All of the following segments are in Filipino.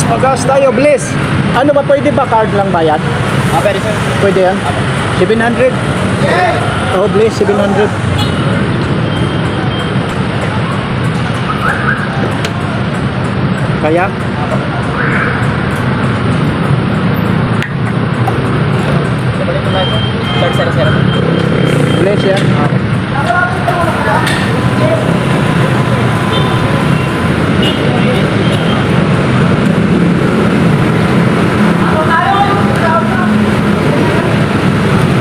Magas tayo, Bliss. Ano ba, pwede ba card lang bayad? Pwede sir. Pwede yan? 700? Oh, Bliss, 700. Kaya? Sir. Bliss yan?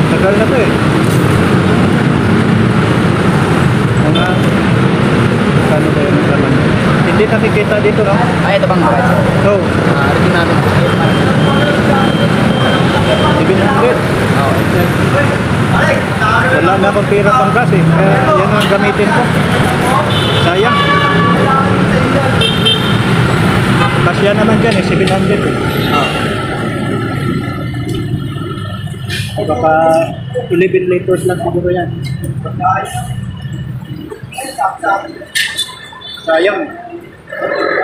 Tagal na to eh. Mga kano ba yun ang laman? Hindi nakikita dito, no? Ito bang bakit sir? So, Review namin. 700. Wala na akong pira pang gas eh. Kaya yan ang gamitin ko. Sayang. Kasya naman dyan eh, 700 eh. Baka 11 liters lang siguro yan. Sayang.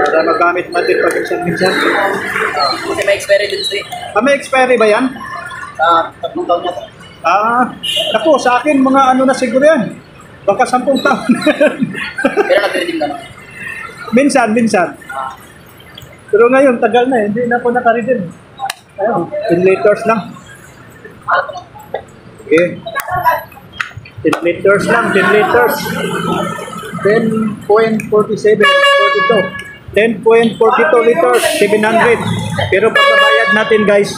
Para magamit natin pag minsan-minsan. Kasi may expiry din sir. May expiry ba yan? Sa 3 taon niya sir. Ako, sa akin, mga ano na siguro yan. Baka 10 taon. Pero nag-redeem ka no? Minsan. Pero ngayon, tagal na eh. Hindi na ako nakaredeem. Ayun, 10 liters lang. Okay. 10 liters lang, 10 liters. 10.47, 42. 10.42 liters, 700. Pero pagbabayad natin guys,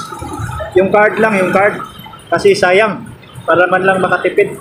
yung card lang, yung card. Kasi sayang, para man lang makatipid.